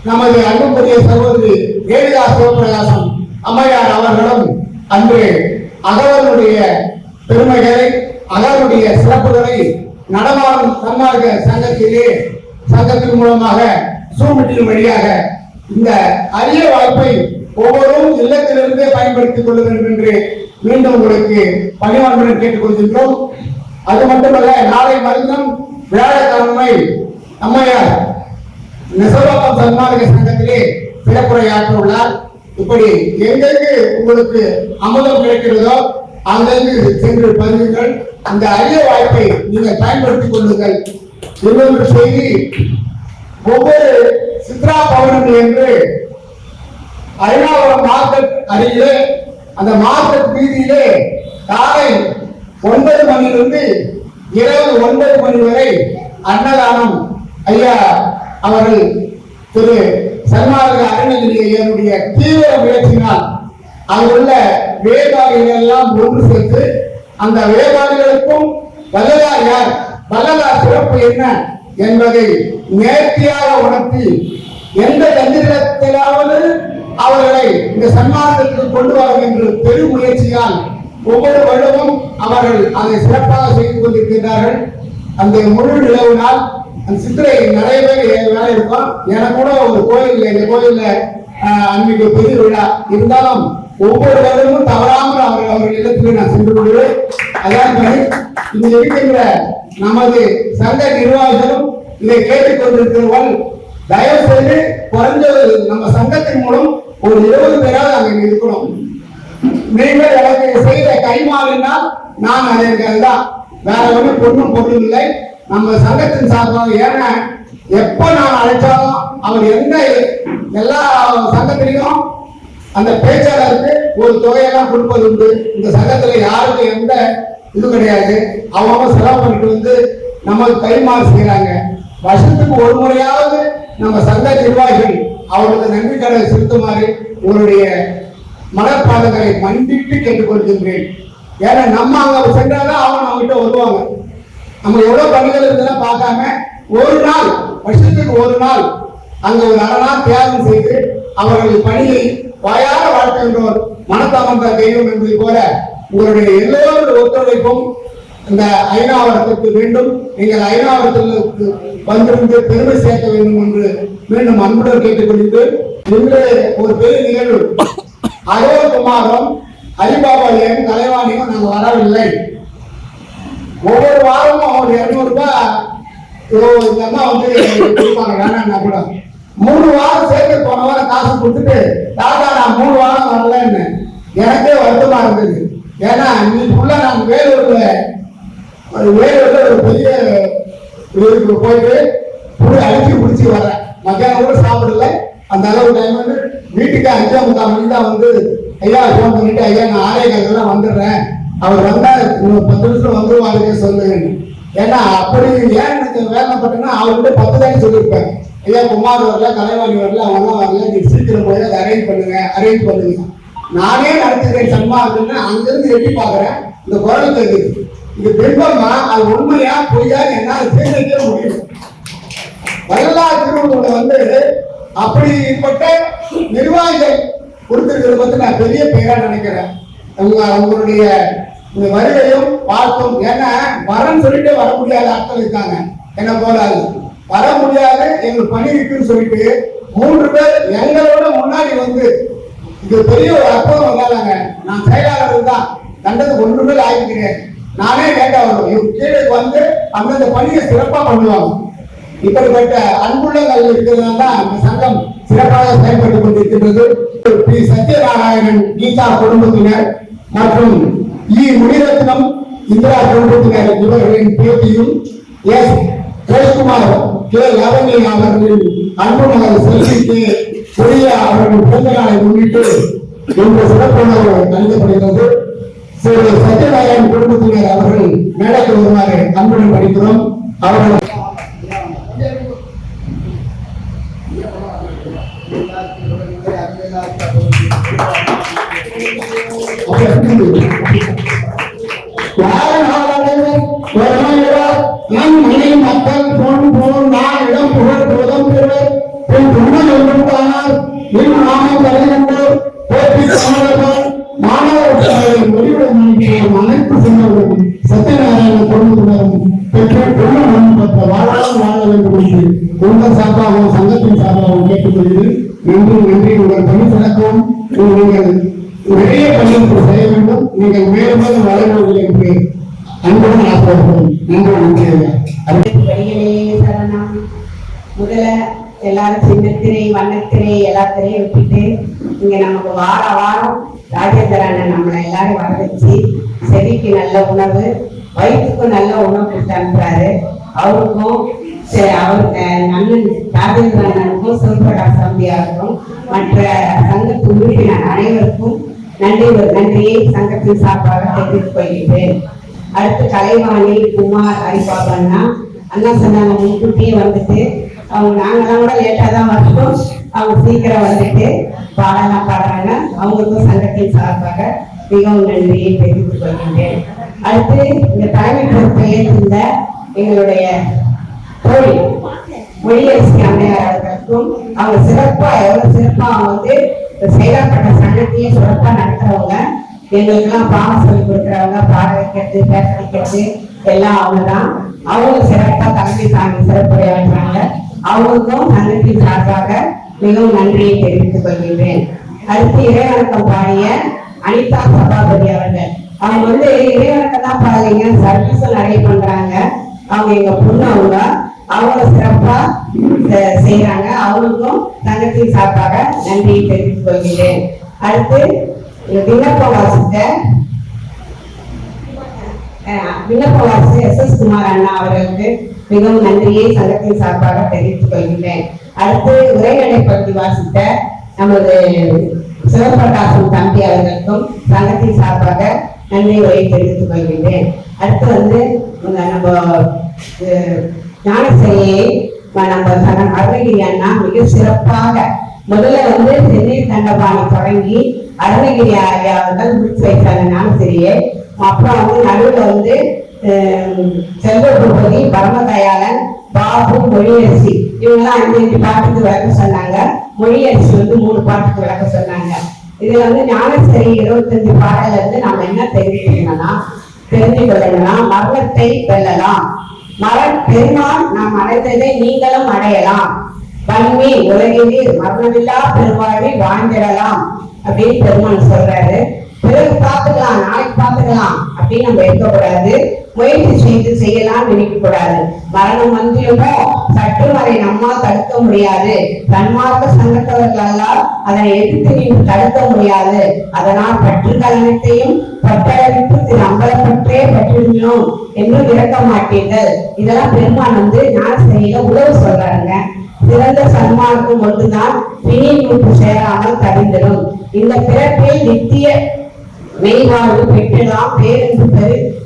நமது அன்புக்குரிய சகோதரி ரேணுகா சிவபிரகாசம் அம்மையார் அவர்களும் அன்று அகவலுடைய பெருமைகளை அகவலுடைய சிறப்புகளை நடமாடும் சன்மார்க்க சங்கத்தின் மூலமாக சூமிட்டின் வழியாக இந்த அரிய வாய்ப்பை ஒவ்வொருவரும் இல்லத்திலிருந்தே பயன்படுத்திக் கொள்ள வேண்டும் என்று மீண்டும் உங்களுக்கு பணிவான்புடன் கேட்டுக்கொள்கின்றோம். அது மட்டுமல்ல, நாளை மறுதினம் வியாழக்கிழமை அம்மையார் நெசவாக்கம் சன்மார்க்க சங்கத்திலே சிறப்புரையாற்ற உள்ளார். இப்படி எங்கெங்கு உங்களுக்கு அமுதம் கிடைக்கிறதோ அங்கெங்கு சென்று பருகுங்கள். அந்த அரிய வாய்ப்பை நீங்கள் பயன்படுத்திக் கொள்ளுங்கள். இன்னொரு செய்தி, ஒவ்வொரு சித்ரா பௌர்ணமி என்று அருணாவரம் மார்க்கெட் அருகிலே அந்த மார்க்கெட் வீதியிலே காலை 9 மணியிலிருந்து இரவு 9 மணி வரை அன்னதானம் ஐயா அவர்கள் திரு சன்மார்க்க அருணகிரி ஐயனுடைய தீவிர முயற்சியினால் அங்குள்ள வேதாளிகள் எல்லாம் ஒன்று சேர்த்து அந்த வேதாளிகளுக்கும் வள்ளலார் யார், வள்ளலார் சிறப்பு என்ன என்பதை நேர்த்தியாக உணர்த்தி எந்த தந்திரத்திலாவது அவர்களை இந்த சன்மார்க்கத்துக்கு கொண்டு வர என்று பெரும் முயற்சியால் ஒவ்வொரு வருடமும் அவர்கள் அதை சிறப்பாக செய்து கொண்டிருக்கின்றார்கள். அந்த முழு நிலவு நாள் அந்த சித்திரை நிறைய பேர் வேலை இருக்கும். எனக்கு கூட ஒரு கோயில், இந்த கோயில்ல அன்னைக்கு பெரிய விழா இருந்தாலும் ஒவ்வொரு வருடமும் தவறாமல் அவர்கள் இடத்துல நான் சென்று கொள்கிறேன். அதாவது இங்க இருக்கின்ற நமது சங்க நிர்வாகிகளும் இதை கேட்டுக்கொண்டிருக்கிறவர்கள் தயவு செய்து குறைஞ்சது நம்ம சங்கத்தின் மூலம் ஒரு 20 பேராவது அங்க இருக்கணும். நீங்கள் எனக்கு செய்த கைமாறினால் நான் அதுதான், வேற ஒன்றும் பொண்ணும் பொருளும் இல்லை. நம்ம சங்கத்தின் சார்பாக, ஏன்னா எப்ப நான் அழைச்சாலும் அவர் எல்லா சங்கத்திலையும் அந்த பேச்சாளருக்கு ஒரு தொகையெல்லாம் கொடுப்பது உண்டு. இந்த சங்கத்துல யாருக்கு எந்த இது கிடையாது. அவங்க செலவு பண்ணிட்டு வந்து நம்ம கைமாறு செய்யறாங்க. வருஷத்துக்கு ஒரு முறையாவது நம்ம சங்க நிர்வாகிகள் அவர்களுக்கு நன்றி கடனை செலுத்துமாறு உங்களுடைய மனப்பாதங்களை மன்னிட்டு கேட்டுக்கொள்கின்றேன். ஏன்னா நம்ம அங்க சென்றாதான் அவங்க நம்ம கிட்ட வருவாங்க. நம்ம எவ்வளவு பணிகள் இருந்தெல்லாம் பார்க்காம ஒரு நாள், வருஷத்துக்கு ஒரு நாள் அங்க ஒரு அரை நாள் தியாகம் செய்து அவர்கள் பணியை வாயார வாழ்க்கின்றோர் மனத்தமர்ந்த தெய்வம் என்பதை போல உங்களுடைய எல்லோருடைய ஒத்துழைப்பும் இந்த ஐநாவரத்திற்கு வேண்டும். நீங்கள் ஐநாவரத்திற்கு வந்திருந்து பெருமை சேர்க்க வேண்டும் என்று மீண்டும் அன்புடன் கேட்டுக்கொண்டு, இன்று ஒரு பெரிய நிகழ்வு, அகவல் குமாரம் ஹரிபாபாவையும் கலைவாணியும் நாங்கள் வரவில்லை. ஒவ்வொரு வாரமும் ஒரு 200 ரூபாய் இந்த அம்மா வந்து கொடுப்பாங்க. வேணாம்னா கூட 3 வாரம் சேர்த்து போன வாரம் காசு கொடுத்துட்டு தாத்தா நான் 3 வாரம் வரலன்னு எனக்கே வருத்தமா இருந்தது. ஏன்னா இன்னைக்குள்ள நான் வேலூர்ல ஒரு பெரிய வீட்டுக்கு போயிட்டு அடிச்சு பிடிச்சி வரேன். மத்தியானம் கூட சாப்பிடல. அந்த அளவு டைம் வந்து வீட்டுக்கு 5:45 மணிக்கு தான் வந்து ஐயா ஃபோன் பண்ணிட்டு ஐயா நான் 6:15 வந்துடுறேன், அவர் வந்தா 10 நிமிஷம் வந்துருவாருங்க சொல்லுங்க. ஏன்னா அப்படி ஏன் எனக்கு வேலைப்பட்டேன்னா அவர்கிட்ட 10 தானே சொல்லியிருப்பேன். ஐயா குமார் வரல, கலைவாணி வரல, அவங்க வரல, நீ சீக்கிரம் போய் அதை அரேஞ்ச் பண்ணுங்க. நானே நடத்துகிறேன் சன்மார்க்கம்னு அங்கிருந்து எட்டி பார்க்குறேன். இந்த குரல் தெரியுது. இது பிம்பமா அது உண்மையா பொய்யா என்னால் சேர்ந்துக்கே முடியும். வள்ளலார் திருவள்ளுவர் வந்து அப்படிப்பட்ட நிர்வாகிகள் கொடுத்திருக்கிறத பத்தி நான் பெரிய பெயரா நினைக்கிறேன். உங்களுடைய வருகையும் பார்க்கும். ஏன்னா வரன்னு சொல்லிட்டு வர முடியாத ஆட்கள் இருக்காங்க. என்ன போலாது வர முடியாது, எங்களுக்கு பணி இருக்குன்னு சொல்லிட்டு 3 பேர் எங்களோட முன்னாடி வந்து இது பெரிய ஒரு அற்புதம் வந்தாங்க. நான் செயலாளர் தான், கண்டது ஒன்றுமே ஆகிக்கிறேன். நானே கேட்டா வரும் இவங்க கீழே வந்து அந்தந்த பணியை சிறப்பா பண்ணுவாங்க. இப்படிப்பட்ட அன்புள்ளங்கள் இருக்கிறதுனால தான் அந்த சங்கம் சிறப்பாக செயல்பட்டுக் கொண்டிருக்கின்றது. பி சத்யநாராயணன் கீதா குடும்பத்தினர் மற்றும் முனிரத்னம் இந்திரா குடும்பத்தினர் இவர்களின் பேட்டியும் எஸ் ஜெயக்குமார் கே லவணி அவர்களின் அன்பு மகள் செல்விக்கு கொடியா அவர்களின் பிறந்த நாளை முன்னிட்டு இந்த சிறப்புணர்வு நல்கப்படுகிறது. திரு சத்யநாராயணன் குடும்பத்தினர் அவர்கள் மேடைக்கு வருமாறு அன்புடன் படிக்கிறோம். அவர்கள் மக்கள் போன் போன் நான் இடம் புகழ் போதம் பெறுவர் பின் துணை ஒன்றும் தானார் என் நாமம் தலைவர்கள் போட்டி தமிழர்கள் மாணவர்கள் வெளியுடன் அனைத்து சென்றவர்கள் சத்யநாராயண குடும்பத்தினரும் பெற்று பெருமன் பெற்ற வாழலாம் வாழ வேண்டும் என்று உங்கள் சார்பாகவும் சங்கத்தின் சார்பாகவும் கேட்டுக்கொள்கிறேன். நன்றி. உங்கள் பணி சிறக்கவும் நீங்கள் நிறைய பணிகள் செய்ய வேண்டும். நீங்கள் மேலும் மேலும் வளர்வீர்கள் என்று அன்புடன் ஆசைப்படுகிறோம். முதல்ல எல்லாரும் சின்னத்திரை வண்ணத்திரை எல்லாத்திரையும் விட்டுட்டு இங்க நமக்கு வாரம் ராஜேந்திரன் நம்மளை எல்லாரும் வர வச்சு செடிக்கு நல்ல உணவு, வயிற்றுக்கும் நல்ல உணவு கொடுத்து அனுப்புறாரு. அவருக்கும் அவருக்கு அண்ணன் ராஜேந்திரனுக்கும் சிவபிரகாஷ் தம்பியாருக்கும் மற்ற சங்கத்து உறுப்பினர் அனைவருக்கும் நன்றியை சங்கத்தின் சார்பாக தெரிவித்துக் கொள்கிறேன். அடுத்து கலைவாணி குமார் ஹரிபாபன்னா அண்ணா சொன்னாங்க முன்கூட்டியே வந்துட்டு அவங்க நாங்கெல்லாம் கூட லேட்டா தான் வரணும், அவங்க சீக்கிரம் வந்துட்டு பாடலாம் பாடுறாங்க. அவங்களுக்கும் சங்கத்தின் சார்பாக மிகவும் நன்றியை தெரிவித்துக் கொள்கின்றேன். அடுத்து இந்த தலைமை பொறுப்பை ஏற்றிருந்த எங்களுடைய தோழி மொழியரசி அம்மையார் அவர்களுக்கும் அவங்க எவ்வளவு சிறப்பா அவங்க வந்து செயலாக்கப்பட்ட சங்கத்தையே சிறப்பா நடத்துறவங்க. எங்களுக்கெல்லாம் பாடம் சொல்லி கொடுக்குறவங்க, பாட வைக்கிறது, பேச வைக்கிறது எல்லாம் அவங்கதான். அவங்க சிறப்பா தலைமை தாங்கி சிறப்புரையாற்றுறாங்க. அவங்களுக்கும் சங்கத்தின் சார்பாக மிகவும் நன்றியை தெரிவித்துக் கொள்கின்றேன். அடுத்து இறைவணக்கம் பாடிய அனிதா சபாபதி அவர்கள், அவங்க வந்து இறைவணக்கம் தான் பாடலைங்க, சர்வீஸும் நிறைய பண்றாங்க. அவங்க எங்க பொண்ணு, அவங்க சிறப்பா செய்யறாங்க. அவங்களுக்கும் சங்கத்தின் சார்பாக நன்றியை தெரிவித்துக் கொள்கிறேன். அடுத்து விண்ணப்ப வாசித்த எஸ் குமார் அண்ணா அவர்களுக்கு மிகவும் நன்றியை சங்கத்தின் சார்பாக தெரிவித்துக் கொள்கிறேன். அடுத்து உரைநடைப்படுத்தி வாசித்த நமது சிவபிரகாசம் தம்பி அவர்களுக்கும் சங்கத்தின் சார்பாக நன்றி உரையை தெரிவித்துக் கொள்கின்றேன். அடுத்து வந்து நம்ம ஞானசேரியை நம்ம அருணகிரி அண்ணா மிக சிறப்பாக முதல்ல வந்து சென்னை தண்டபாணி தொடங்கி அருணகிரி ஐயா அவர்கள் முடிச்சு வைத்தாங்க ஞானசேரியை. அப்புறம் வந்து நடுவில் வந்து செல்வபூபதி, பரமதயாளன், பாபு, மொழியரசி இவங்கெல்லாம் 5 பாட்டுக்கு விளக்க சொன்னாங்க. மொழியரசி வந்து 3 பாட்டுக்கு விளக்க சொன்னாங்க. இதுல வந்து ஞானசேரி 25 பாடல இருந்து நாம என்ன தெரிஞ்சு கொள்ளணும்னா மரணத்தை வெல்லலாம், பெருமாள் நாம் அடைந்ததை நீங்களும் அடையலாம், வன்மை உலகிலே மரணமில்லா பெருவாழ்வை வாழ்ந்திடலாம் அப்படின்னு பெருமாள் சொல்றாரு. பிறகு பார்த்துக்கலாம், நாளைக்கு பார்த்துக்கலாம் அப்படின்னு நம்ம இருக்கக்கூடாது. முயற்சி செய்து செய்யலாம் நினைக்க கூடாது. மரணம் வந்துடுமோ, சற்று வரை நம்மால் தடுக்க முடியாது. சன்மார்க்க சங்கத்தவர்களால் அதனை எதிர்த்து நின்று தடுக்க முடியாது. அதனால் பற்றுக்கலனத்தையும் பட்டளவிட்டு திரு அம்பலப்பற்றே பற்றினோம் என்று இறக்க மாட்டீர்கள். இதெல்லாம் பெருமான் ஞான செய்ய உழவு சொல்றாருங்க. சிறந்த சன்மார்க்கம் ஒன்றுதான் பிணி மூட்டு சேராமல் தவிர்ந்திடும். இந்த பிறப்பில் நித்திய மெய்வாழ்வு பெற்றிடலாம், பேருந்து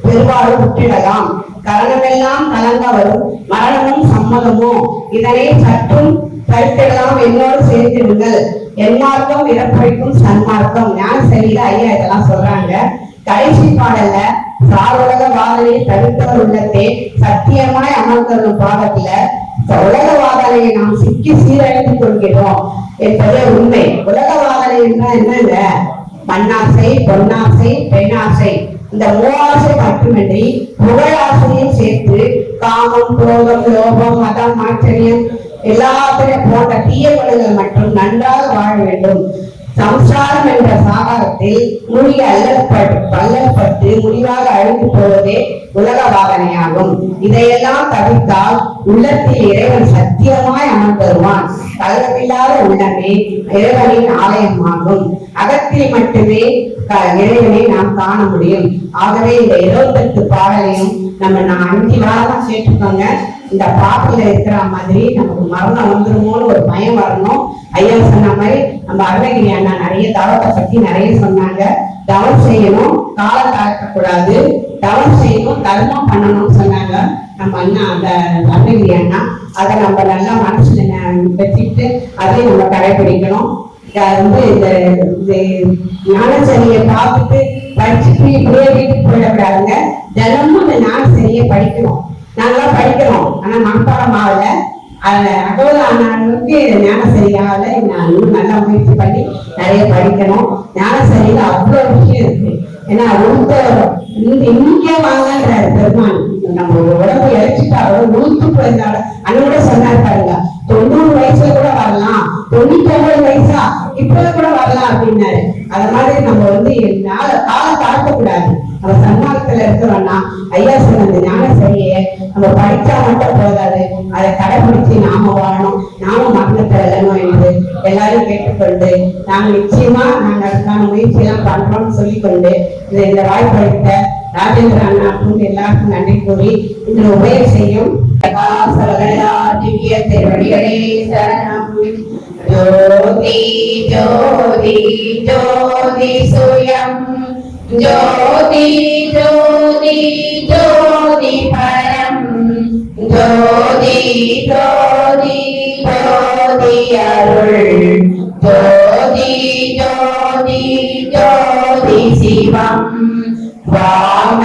பெருவாழ்வு விட்டிடலாம். கரணமெல்லாம் கலங்க வரும், மரணமும் சம்மதமோ, இதனை சற்றும் கருத்திடலாம், என்னோடு சேர்த்திடுங்கள். என்மார்க்கம் இடப்பழிக்கும் சன்மார்க்கம். ஞான சரியில ஐயா இதெல்லாம் சொல்றாங்க. கடைசி பாடல்ல சாருலக வாதனையை தடுத்தவர் உள்ளத்தே சத்தியமாய் அமர்ந்தவரும் பாடத்துல உலக வாதனையை நாம் சிக்கி சீரழித்துக் கொள்கிறோம் என்பதே உண்மை. உலக வாதனை என்றால் என்னங்க? மண்ணாசை, பொன்னாசை, பெண்ணாசை, இந்த மூவாசை மட்டுமின்றி புகழாசையும் சேர்த்து காமம், குரோதம், லோபம், மதம், ஆச்சரியம் எல்லாத்தையும் போன்ற தீய குணங்கள் மற்றும் நன்றாக வாழ வேண்டும். சம்சாரம் என்ற சாகரத்தில் மூழ்கி அல்லற்பட்டு முடிவாக அழிந்து போவதே உலக வாதனையாகும். இதையெல்லாம் தவிர்த்தால் உள்ளத்தில் இறைவன் சத்தியமாய் அமர்ந்தருவான். கலகமில்லாத உள்ளமே இறைவனின் ஆலயமாகும். அகத்தில் மட்டுமே இறைவனை நாம் காண முடியும். ஆகவே இந்த 28 பாடலையும் நம்ம 5 வாரமா கேட்டுக்கோங்க. இந்த பாட்டுல இருக்கிற மாதிரி நமக்கு மரணம் வந்துருமோன்னு ஒரு பயம் வரணும். ஐயா சொன்ன மாதிரி நம்ம அருணகிரி அண்ணா நிறைய தவத்தை பத்தி நிறைய சொன்னாங்க. தவம் செய்யணும், காலை தாழ்த்தக்கூடாது, தவம் செய்யணும், தர்மம் பண்ணணும்னு சொன்னாங்க நம்ம அண்ணா, அந்த அருணகிரி அண்ணா. அதை நம்ம நல்லா மனசுல வச்சுட்டு அதையும் நம்ம கடைபிடிக்கணும். இந்த ஞானசரியை பார்த்துட்டு படிச்சுட்டு இப்படியே வீட்டுக்கு போயிடக்கூடாதுங்க. தினமும் இந்த ஞானசரியை படிக்கணும். நாங்களாம் படிக்கிறோம், ஆனா மனப்பாடம் ஆகல. அகோத ஆனாலுக்கு ஞானசரியால நான் இன்னும் நல்லா முயற்சி பண்ணி நிறைய படிக்கணும். ஞானசரியில அவ்வளவு விஷயம் இருக்கு. ஏன்னா இங்கே வாங்கன்றாரு பெருமான். நம்ம உடம்பு இழைச்சிட்டா உளுத்து போயிருந்தாலும் அண்ணோட சொன்னாரு பாருங்க, 90 வயசுல கூட வரலாம், 99 வயசா இப்ப கூட வரலாம் அப்படின்னாரு. அது மாதிரி நம்ம காலம் தாழ்த்தக்கூடாது. நம்ம சன்மார்க்கத்துல இருக்கிறோம்னா ஐயா சொன்ன ஞான சரியை நம்ம படிச்சா மட்டும் போதாது, அதை கடைபிடிச்சு நாம வாழணும், நாம மரணத்தை வெல்லணும் என்று எல்லாரும் கேட்டுக்கொண்டு நாங்கள் நிச்சயமா நாங்கள் அதுக்கான முயற்சி எல்லாம் பண்றோம்னு சொல்லிக்கொண்டு இந்த வாய்ப்பளித்த ராஜேந்திர அண்ணா அப்படின்னு எல்லாருக்கும் நன்றி கூறி இன்று உபயோக செய்யும் திவ்ய திருவடிகளே சரணம். ஜோதி ஜோதி ஜோதி சுயம் ஜோதி ஜோதி ஜோதி பரம் ஜோதி ஜோதி ஜோதி அருள் ஜோதி ஜோதி ஜோதி சிவம் வாம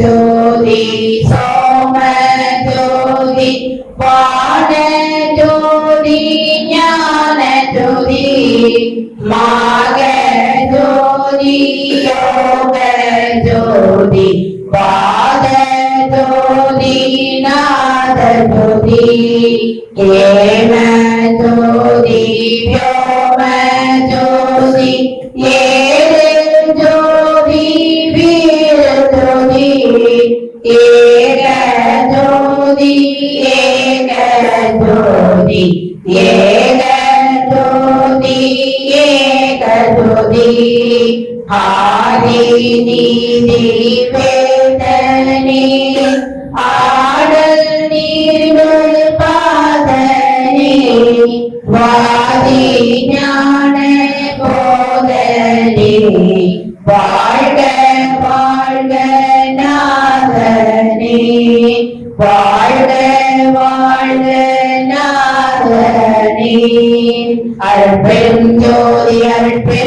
ஜோதி சோம ஜோதி வான ஜோதி ஞான ஜோதி மாக ஜோதி யோக ஜோதி பாத ஜோதி நாத ஜோதி ஏம ஜோதி வ்யோம ஜோதி ஏழு ஜோதி வீர ஜோதி ஏக ஜோதி ஏக ஜோதி ஏக ஜோதி ஏக ஜோதி ஆதி நீதி வேதனே ஆடல் நீருள் பாதனே வாதி ஞான போதனே வாழ்க வாழ்க நாதனே வாழ்க வாழ்க நாதனே அருட்பெரும் ஜோதி அருட்பெரும்